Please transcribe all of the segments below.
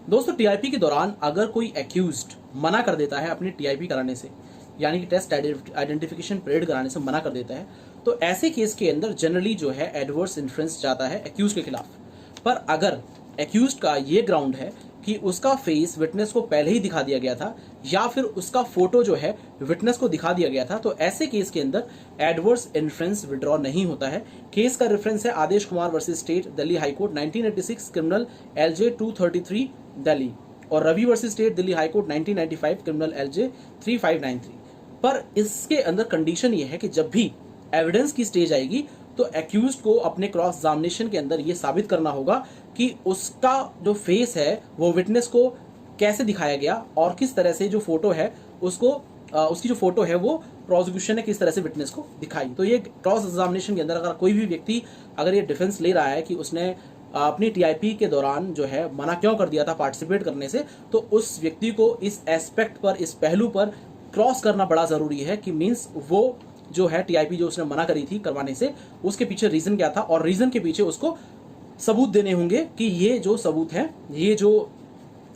दोस्तों टीआईपी के दौरान अगर कोई एक्यूज्ड मना कर देता है अपनी टीआईपी कराने से, यानी कि टेस्ट आइडेंटिफिकेशन पीरियड कराने से मना कर देता है, तो ऐसे केस के अंदर जनरली जो है एडवर्स इन्फ्लुएंस जाता है एक्यूज के खिलाफ। पर अगर एक्यूज का ये ग्राउंड है कि उसका फेस विटनेस को पहले ही दिखा दिया गया था या फिर उसका फोटो जो है विटनेस को दिखा दिया गया था, तो ऐसे केस के अंदर एडवर्स इन्फ्लुएंस विड्रॉ नहीं होता है। केस का रेफरेंस है Adesh Kumar versus state, Delhi high court 1986, criminal LJ 233 Delhi, और Ravi versus state, Delhi high court 1995, criminal LJ 3593। पर इसके अंदर कंडीशन ये है कि जब भी एविडेंस की स्टेज आएगी तो एक्यूज्ड को अपने क्रॉस एग्जामिनेशन के अंदर ये साबित करना होगा कि उसका जो फेस है वो विटनेस को कैसे दिखाया गया और किस तरह से जो फोटो है उसको उसकी जो फोटो है वो प्रोसिक्यूशन ने किस तरह से विटनेस को दिखाई। तो ये क्रॉस एग्जामिनेशन के अंदर अगर कोई भी व्यक्ति अगर ये डिफेंस ले रहा है कि उसने अपनी टीआईपी के दौरान जो है मना क्यों कर दिया था पार्टिसिपेट करने से, तो उस व्यक्ति को इस एस्पेक्ट पर, इस पहलू पर क्रॉस करना बड़ा जरूरी है कि मीन्स वो जो है टीआईपी जो उसने मना करी थी करवाने से, उसके पीछे रीजन क्या था और रीजन के पीछे उसको सबूत देने होंगे कि ये जो सबूत हैं, ये जो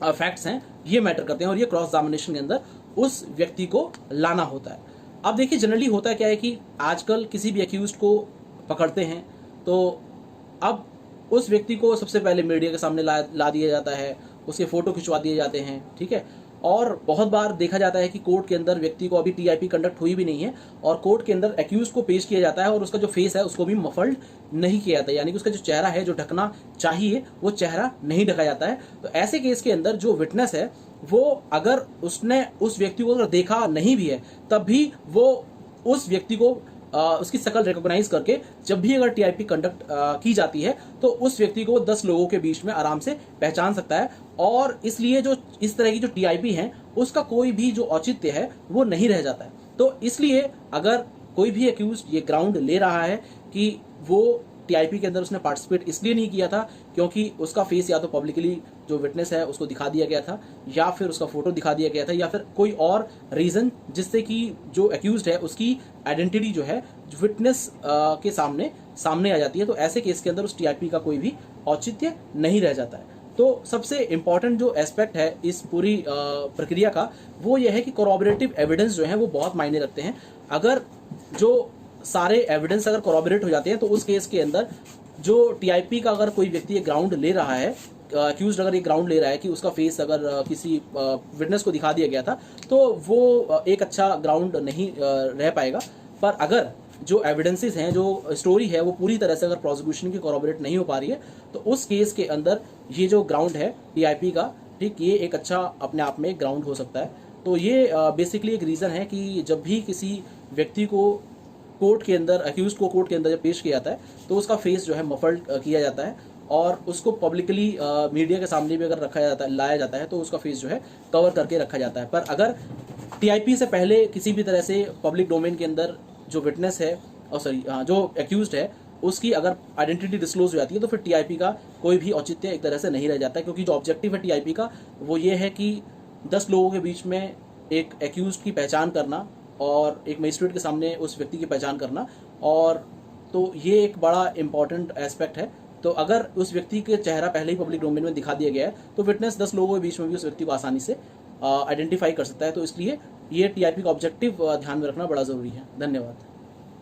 फैक्ट्स हैं, ये मैटर करते हैं और ये क्रॉस एग्जामिनेशन के अंदर उस व्यक्ति को लाना होता है। अब देखिए जनरली होता क्या है कि आजकल किसी भी एक्यूज्ड को पकड़ते हैं तो अब उस व्यक्ति को सबसे पहले मीडिया के सामने ला दिया जाता है, उसके फोटो खिंचवा दिए जाते हैं, ठीक है। और बहुत बार देखा जाता है कि कोर्ट के अंदर व्यक्ति को अभी टीआईपी कंडक्ट हुई भी नहीं है और कोर्ट के अंदर एक्यूज को पेश किया जाता है और उसका जो फेस है उसको भी मफल्ड नहीं किया जाता है, यानी कि उसका जो चेहरा है जो ढकना चाहिए वो चेहरा नहीं ढका जाता है। तो ऐसे केस के अंदर जो विटनेस है वो अगर उसने उस व्यक्ति को अगर देखा नहीं भी है तब भी वो उस व्यक्ति को उसकी शकल रिकॉग्नाइज करके जब भी अगर टीआईपी कंडक्ट की जाती है तो उस व्यक्ति को 10 लोगों के बीच में आराम से पहचान सकता है। और इसलिए जो इस तरह की जो टीआईपी है उसका कोई भी जो औचित्य है वो नहीं रह जाता है। तो इसलिए अगर कोई भी एक्यूज ये ग्राउंड ले रहा है कि वो टीआईपी के अंदर उसने पार्टिसिपेट इसलिए नहीं किया था क्योंकि उसका फेस या तो पब्लिकली जो विटनेस है उसको दिखा दिया गया था या फिर उसका फोटो दिखा दिया गया था या फिर कोई और रीजन जिससे कि जो एक्यूज्ड है उसकी आइडेंटिटी जो है विटनेस के सामने आ जाती है, तो ऐसे केस के अंदर उस टीआईपी का कोई भी औचित्य नहीं रह जाता है। तो सबसे इंपॉर्टेंट जो एस्पेक्ट है इस पूरी प्रक्रिया का वो ये है कि कोरॉबरेटिव एविडेंस जो है वो बहुत मायने रखते हैं। अगर जो सारे एविडेंस अगर कोरॉबरेट हो जाते हैं तो उस केस के अंदर जो टीआईपी का अगर कोई व्यक्ति ये ग्राउंड ले रहा है, एक्यूज्ड अगर ये ग्राउंड ले रहा है कि उसका फेस अगर किसी विटनेस को दिखा दिया गया था तो वो एक अच्छा ग्राउंड नहीं रह पाएगा। पर अगर जो एविडेंसेस हैं, जो स्टोरी है वो पूरी तरह से अगर प्रोसिक्यूशन की कोरॉबरेट नहीं हो पा रही है तो उस केस के अंदर ये जो ग्राउंड है टीआईपी का, ठीक, ये एक अच्छा अपने आप में ग्राउंड हो सकता है। तो ये बेसिकली एक रीज़न है कि जब भी किसी व्यक्ति को कोर्ट के अंदर, एक्यूज को कोर्ट के अंदर जब पेश किया जाता है तो उसका फेस जो है मफल्ड किया जाता है और उसको पब्लिकली मीडिया के सामने भी अगर रखा जाता है, लाया जाता है तो उसका फेस जो है कवर करके रखा जाता है। पर अगर टीआईपी से पहले किसी भी तरह से पब्लिक डोमेन के अंदर जो विटनेस है और जो एक्यूज्ड है उसकी अगर आइडेंटिटी डिस्क्लोज हो जाती है तो फिर टीआईपी का कोई भी औचित्य एक तरह से नहीं रह जाता है, क्योंकि जो ऑब्जेक्टिव है टीआईपी का वो ये है कि 10 लोगों के बीच में एक एक्यूज्ड की पहचान करना और एक मजिस्ट्रेट के सामने उस व्यक्ति की पहचान करना, और तो ये एक बड़ा इंपॉर्टेंट एस्पेक्ट है। तो अगर उस व्यक्ति के चेहरा पहले ही पब्लिक डोमेन में दिखा दिया गया है तो विटनेस 10 लोगों के बीच में भी उस व्यक्ति को आसानी से आइडेंटिफाई कर सकता है। तो इसलिए ये टीआईपी का ऑब्जेक्टिव ध्यान में रखना बड़ा ज़रूरी है। धन्यवाद।